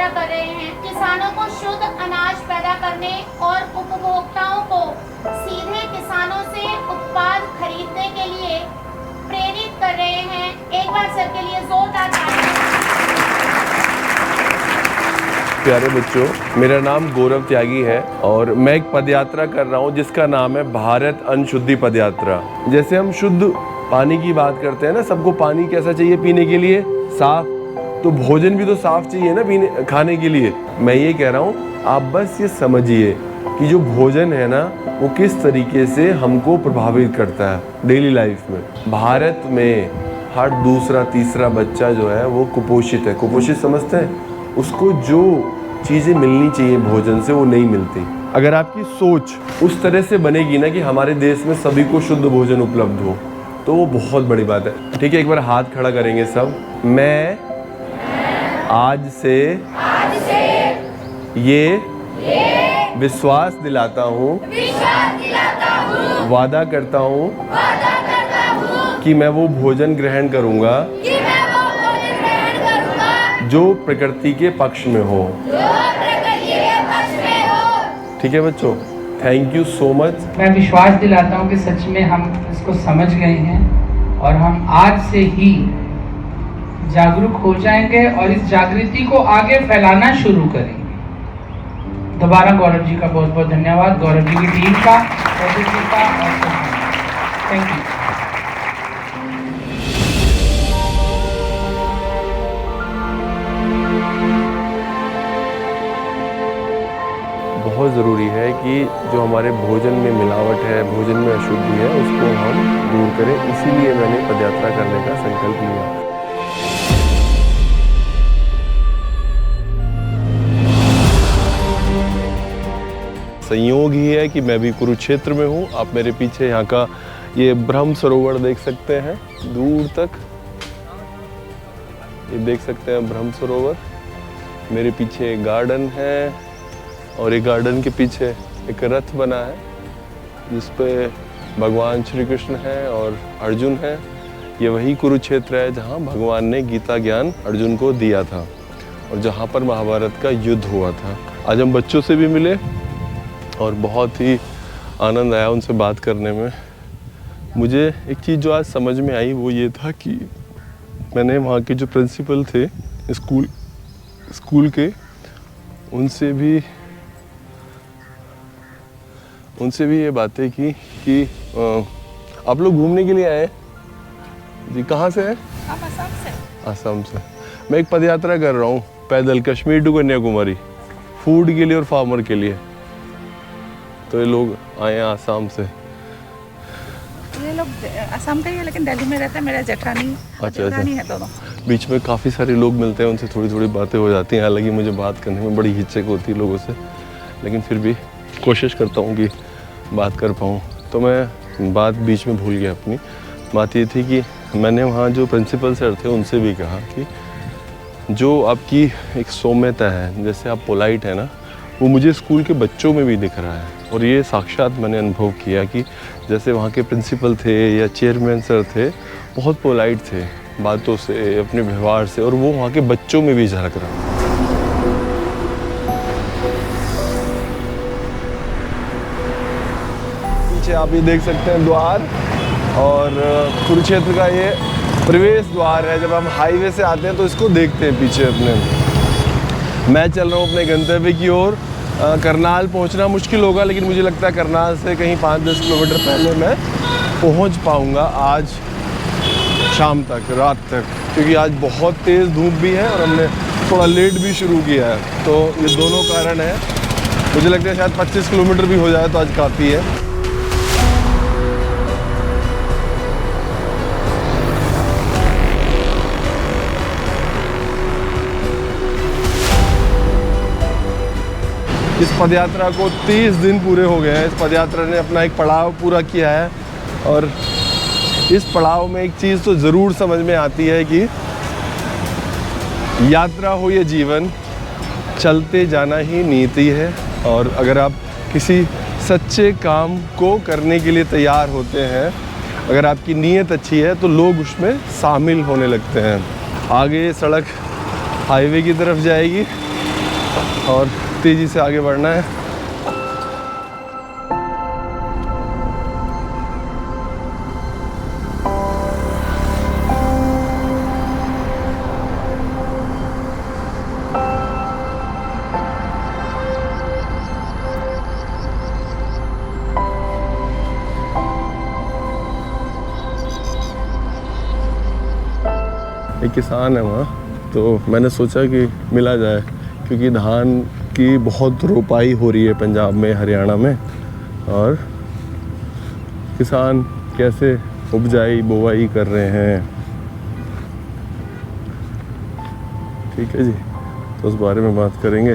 पैदा कर रहे हैं। किसानों को शुद्ध अनाज पैदा करने और उपभोक्ताओं को सीधे किसानों से उत्पाद खरीदने के लिए प्रेरित कर रहे हैं। एक बार सबके लिए जोरदार तालियां। प्यारे बच्चों, मेरा नाम गौरव त्यागी है और मैं एक पदयात्रा कर रहा हूँ जिसका नाम है भारत अन्न शुद्धि पदयात्रा। जैसे हम शुद्ध पानी की बात करते हैं ना, सबको पानी कैसा चाहिए पीने के लिए? साफ। तो भोजन भी तो साफ चाहिए ना पीने खाने के लिए। मैं ये कह रहा हूँ, आप बस ये समझिए कि जो भोजन है ना वो किस तरीके से हमको प्रभावित करता है डेली लाइफ में। भारत में हर दूसरा तीसरा बच्चा जो है वो कुपोषित है। कुपोषित समझते हैं? उसको जो चीज़ें मिलनी चाहिए भोजन से वो नहीं मिलती। अगर आपकी सोच उस तरह से बनेगी ना कि हमारे देश में सभी को शुद्ध भोजन उपलब्ध हो, तो वो बहुत बड़ी बात है। ठीक है, एक बार हाथ खड़ा करेंगे सब। मैं आज से ये विश्वास दिलाता हूँ, वादा करता हूँ कि मैं वो भोजन ग्रहण करूँगा जो प्रकृति के पक्ष में हो। ठीक है बच्चों, थैंक यू सो मच। मैं विश्वास दिलाता हूँ कि सच में हम इसको समझ गए हैं और हम आज से ही जागरूक हो जाएंगे और इस जागृति को आगे फैलाना शुरू करेंगे। दोबारा गौरव जी का बहुत बहुत धन्यवाद, गौरव जी की टीम का, थैंक यू। बहुत ज़रूरी है कि जो हमारे भोजन में मिलावट है, भोजन में अशुद्धि है, उसको हम दूर करें। इसीलिए मैंने पदयात्रा करने का संकल्प लिया। संयोग ही है कि मैं भी कुरुक्षेत्र में हूँ। आप मेरे पीछे यहाँ का ये ब्रह्म सरोवर देख सकते हैं दूर तक। ये देख सकते हैं ब्रह्म सरोवर। मेरे पीछे एक गार्डन है और एक गार्डन के पीछे एक रथ बना है जिस पे भगवान श्री कृष्ण है और अर्जुन है। ये वही कुरुक्षेत्र है जहाँ भगवान ने गीता ज्ञान अर्जुन को दिया था और जहाँ पर महाभारत का युद्ध हुआ था। आज हम बच्चों से भी मिले और बहुत ही आनंद आया उनसे बात करने में। मुझे एक चीज़ जो आज समझ में आई वो ये था कि मैंने वहाँ के जो प्रिंसिपल थे स्कूल के, उनसे भी ये बातें की कि आप लोग घूमने के लिए आए जी। कहाँ से हैं? हम असम से। असम से। मैं एक पदयात्रा कर रहा हूँ पैदल, कश्मीर टू कन्याकुमारी, फूड के लिए और फार्मर के लिए। तो ये लोग आए हैं आसाम से। ये लोग असम के ही है लेकिन दिल्ली में रहते हैं। मेरा जेठानी है दोनों। बीच में काफ़ी सारे लोग मिलते हैं, उनसे थोड़ी थोड़ी बातें हो जाती हैं। हालांकि मुझे बात करने में बड़ी हिचक होती है लोगों से, लेकिन फिर भी कोशिश करता हूँ कि बात कर पाऊँ। तो मैं बात बीच में भूल गया अपनी। बात ये थी कि मैंने वहाँ जो प्रिंसिपल सर थे उनसे भी कहा कि जो आपकी एक सौम्यता है, जैसे आप पोलाइट है ना, वो मुझे स्कूल के बच्चों में भी दिख रहा है। और ये साक्षात मैंने अनुभव किया कि जैसे वहाँ के प्रिंसिपल थे या चेयरमैन सर थे, बहुत पोलाइट थे बातों से, अपने व्यवहार से, और वो वहाँ के बच्चों में भी झलक रहा। पीछे आप ये देख सकते हैं द्वार, और कुरुक्षेत्र का ये प्रवेश द्वार है। जब हम हाईवे से आते हैं तो इसको देखते हैं पीछे अपने। मैं चल रहा हूँ अपने गंतव्य की ओर। करनाल पहुँचना मुश्किल होगा, लेकिन मुझे लगता है करनाल से कहीं 5-10 किलोमीटर पहले मैं पहुँच पाऊँगा आज शाम तक, रात तक, क्योंकि आज बहुत तेज़ धूप भी है और हमने थोड़ा लेट भी शुरू किया है। तो ये दोनों कारण है। मुझे लगता है शायद 25 किलोमीटर भी हो जाए तो आज काफ़ी है। इस पदयात्रा को 30 दिन पूरे हो गए हैं। इस पदयात्रा ने अपना एक पड़ाव पूरा किया है और इस पड़ाव में एक चीज़ तो ज़रूर समझ में आती है कि यात्रा हो या जीवन, चलते जाना ही नीति है। और अगर आप किसी सच्चे काम को करने के लिए तैयार होते हैं, अगर आपकी नीयत अच्छी है, तो लोग उसमें शामिल होने लगते हैं। आगे सड़क हाईवे की तरफ जाएगी और तेज़ी से आगे बढ़ना है। एक किसान है वहाँ, तो मैंने सोचा कि मिला जाए, क्योंकि धान की बहुत रोपाई हो रही है पंजाब में, हरियाणा में, और किसान कैसे उपजाई बुवाई कर रहे हैं, ठीक है जी, तो उस बारे में बात करेंगे।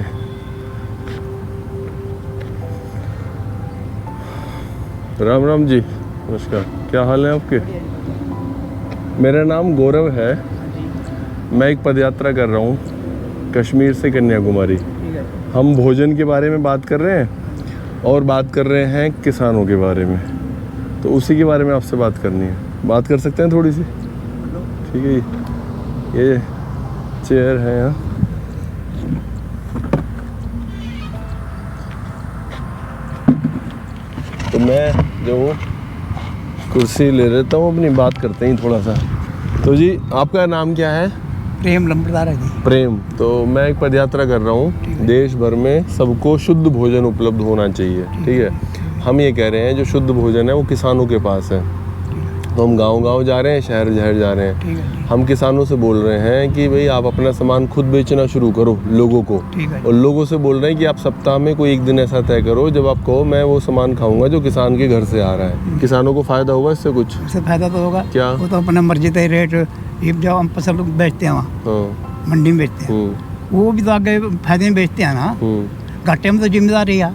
राम राम जी, नमस्कार, क्या हाल है आपके? मेरा नाम गौरव है, मैं एक पदयात्रा कर रहा हूँ कश्मीर से कन्याकुमारी। हम भोजन के बारे में बात कर रहे हैं और बात कर रहे हैं किसानों के बारे में, तो उसी के बारे में आपसे बात करनी है। बात कर सकते हैं थोड़ी सी? ठीक है जी, ये चेयर है यहाँ। तो मैं जो कुर्सी ले लेता हूँ अपनी, बात करते हैं थोड़ा सा। तो जी आपका नाम क्या है? प्रेम लंबरदार है जी। प्रेम। तो मैं एक पदयात्रा कर रहा हूँ, देश भर में सबको शुद्ध भोजन उपलब्ध होना चाहिए, ठीक है। हम ये कह रहे हैं जो शुद्ध भोजन है वो किसानों के पास है, तो हम गांव-गांव जा रहे हैं, शहर शहर जा रहे हैं, हम किसानों से बोल रहे हैं कि भाई आप अपना सामान खुद बेचना शुरू करो लोगों को, और लोगों से बोल रहे हैं कि आप सप्ताह में कोई एक दिन ऐसा तय करो जब आप कहो मैं वो सामान खाऊंगा जो किसान के घर से आ रहा है। किसानों को फायदा होगा इससे कुछ? इससे फायदा तो होगा। क्या? वो तो अपना मर्जी का रेट, ये जब हम फसल बेचते हैं वहाँ मंडी में बेचते हैं, वो भी तो आगे फायदे में बेचते हैं ना, घाटे में तो जिम्मेदारी है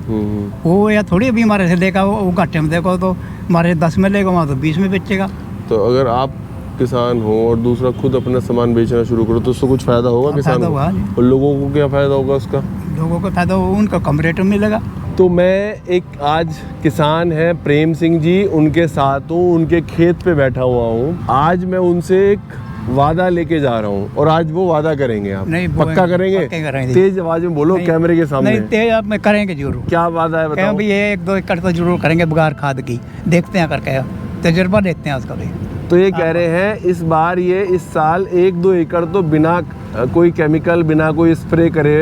वो, या थोड़ी अभी हमारे से लेगा वो घाटे में देखो तो हमारे 10 में लेगा वहाँ तो 20 में बेचेगा। तो अगर आप किसान हो और दूसरा खुद अपना सामान बेचना शुरू करो तो उससे कुछ फायदा होगा किसान को? और लोगों को क्या फायदा होगा उसका? लोगों को फायदा होगा, उनका कम रेट में मिलेगा। तो मैं एक आज किसान है प्रेम सिंह जी, उनके साथ हूँ, उनके खेत पे बैठा हुआ हूँ। आज मैं उनसे एक वादा लेके जा रहा हूँ और आज वो वादा करेंगे, आप नहीं पक्का करेंगे? तेज आवाज में बोलो कैमरे के सामने। नहीं तेज आप में करेंगे जरूर। क्या वादा है बताओ? भाई ये 1-2 एकड़ तो जरूर करेंगे बगैर खाद की, देखते हैं करके, तजुर्बा लेते हैं उसका भी। तो ये कह रहे हैं इस बार ये इस साल 1-2 एकड़ तो बिना कोई केमिकल, बिना कोई स्प्रे करे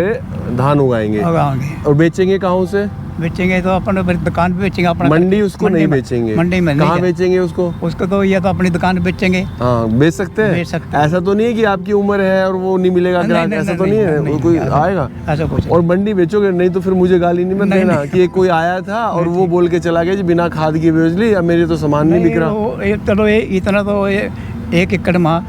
धान उगाएंगे। और बेचेंगे कहाँ से? बेचेंगे तो अपन दुकान पे बेचेंगे अपना। मंडी उसको नहीं बेचेंगे। मंडी में कहाँ बेचेंगे उसको? उसको तो ये तो अपनी दुकान पे बेचेंगे। हाँ बेच सकते हैं। बेच सकते हैं। ऐसा तो नहीं है कि आपकी उम्र है और वो नहीं मिलेगा ग्राहक, ऐसा तो नहीं है, वो कोई आएगा ऐसा कुछ। और मंडी बेचोगे? नहीं तो फिर मुझे गाली नहीं मत देना कि कोई आया था और वो बोल के चला गया जी बिना खाद की बेच ली, अब मेरे तो सामान नहीं बिक रहा। चलो इतना तो 1 एकड़ में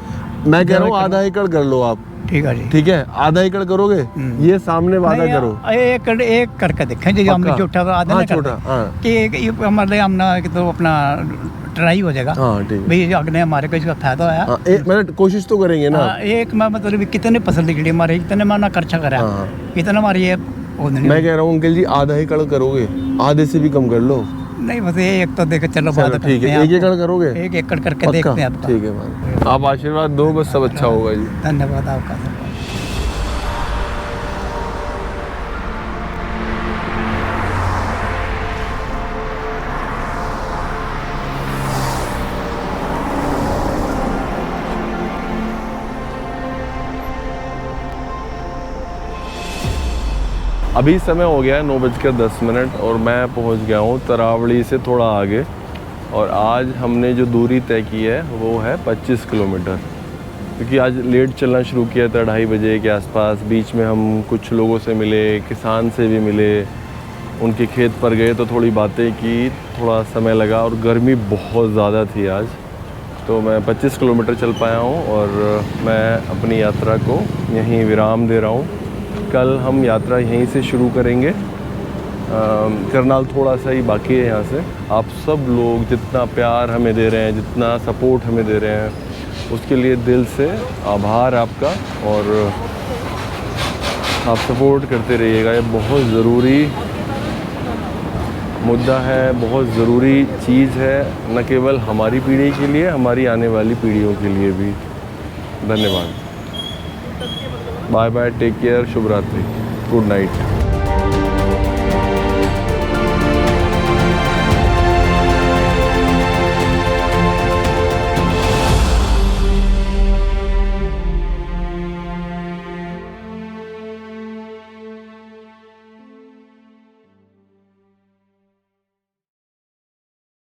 मैं कह रहा हूँ आधा एकड़ कर लो आप। ठीक है जी। ठीक है, आधा एकड़ करोगे? ये सामने वादा करो। 1 एकड़ करके देखें जी, हमने छोटा आधा नहीं छोटा कि हमारे हमने तो अपना ट्राई हो जाएगा। हाँ ठीक भाई अगले हमारे को इसका फायदा है। मतलब कोशिश तो करेंगे ना। एक मैं मतलब कितने फसल निकली हमारे, इतने मैंने खर्चा करा, इतना हमारी ये मैं कह रहा हूँ अंकल जी आधा एकड़ करोगे? आधे से भी कम कर लो। नहीं बस एक तो देखे चलो बात ठीक है। 1 एकड़ करोगे? 1 एकड़ करके देखते हैं। ठीक है, आप आशीर्वाद दो बस, सब अच्छा होगा जी। धन्यवाद आपका। अभी समय हो गया है 9:10 और मैं पहुंच गया हूं तरावड़ी से थोड़ा आगे, और आज हमने जो दूरी तय की है वो है 25 किलोमीटर, क्योंकि आज लेट चलना शुरू किया था 2:30 बजे के आसपास। बीच में हम कुछ लोगों से मिले, किसान से भी मिले, उनके खेत पर गए तो थोड़ी बातें की, थोड़ा समय लगा और गर्मी बहुत ज़्यादा थी आज, तो मैं 25 किलोमीटर चल पाया हूँ और मैं अपनी यात्रा को यहीं विराम दे रहा हूँ। कल हम यात्रा यहीं से शुरू करेंगे। करनाल थोड़ा सा ही बाकी है यहाँ से। आप सब लोग जितना प्यार हमें दे रहे हैं, जितना सपोर्ट हमें दे रहे हैं, उसके लिए दिल से आभार आपका, और आप सपोर्ट करते रहिएगा। ये बहुत ज़रूरी मुद्दा है, बहुत ज़रूरी चीज़ है, न केवल हमारी पीढ़ी के लिए, हमारी आने वाली पीढ़ियों के लिए भी। धन्यवाद। बाय बाय, टेक केयर, शुभ रात्रि। Good night.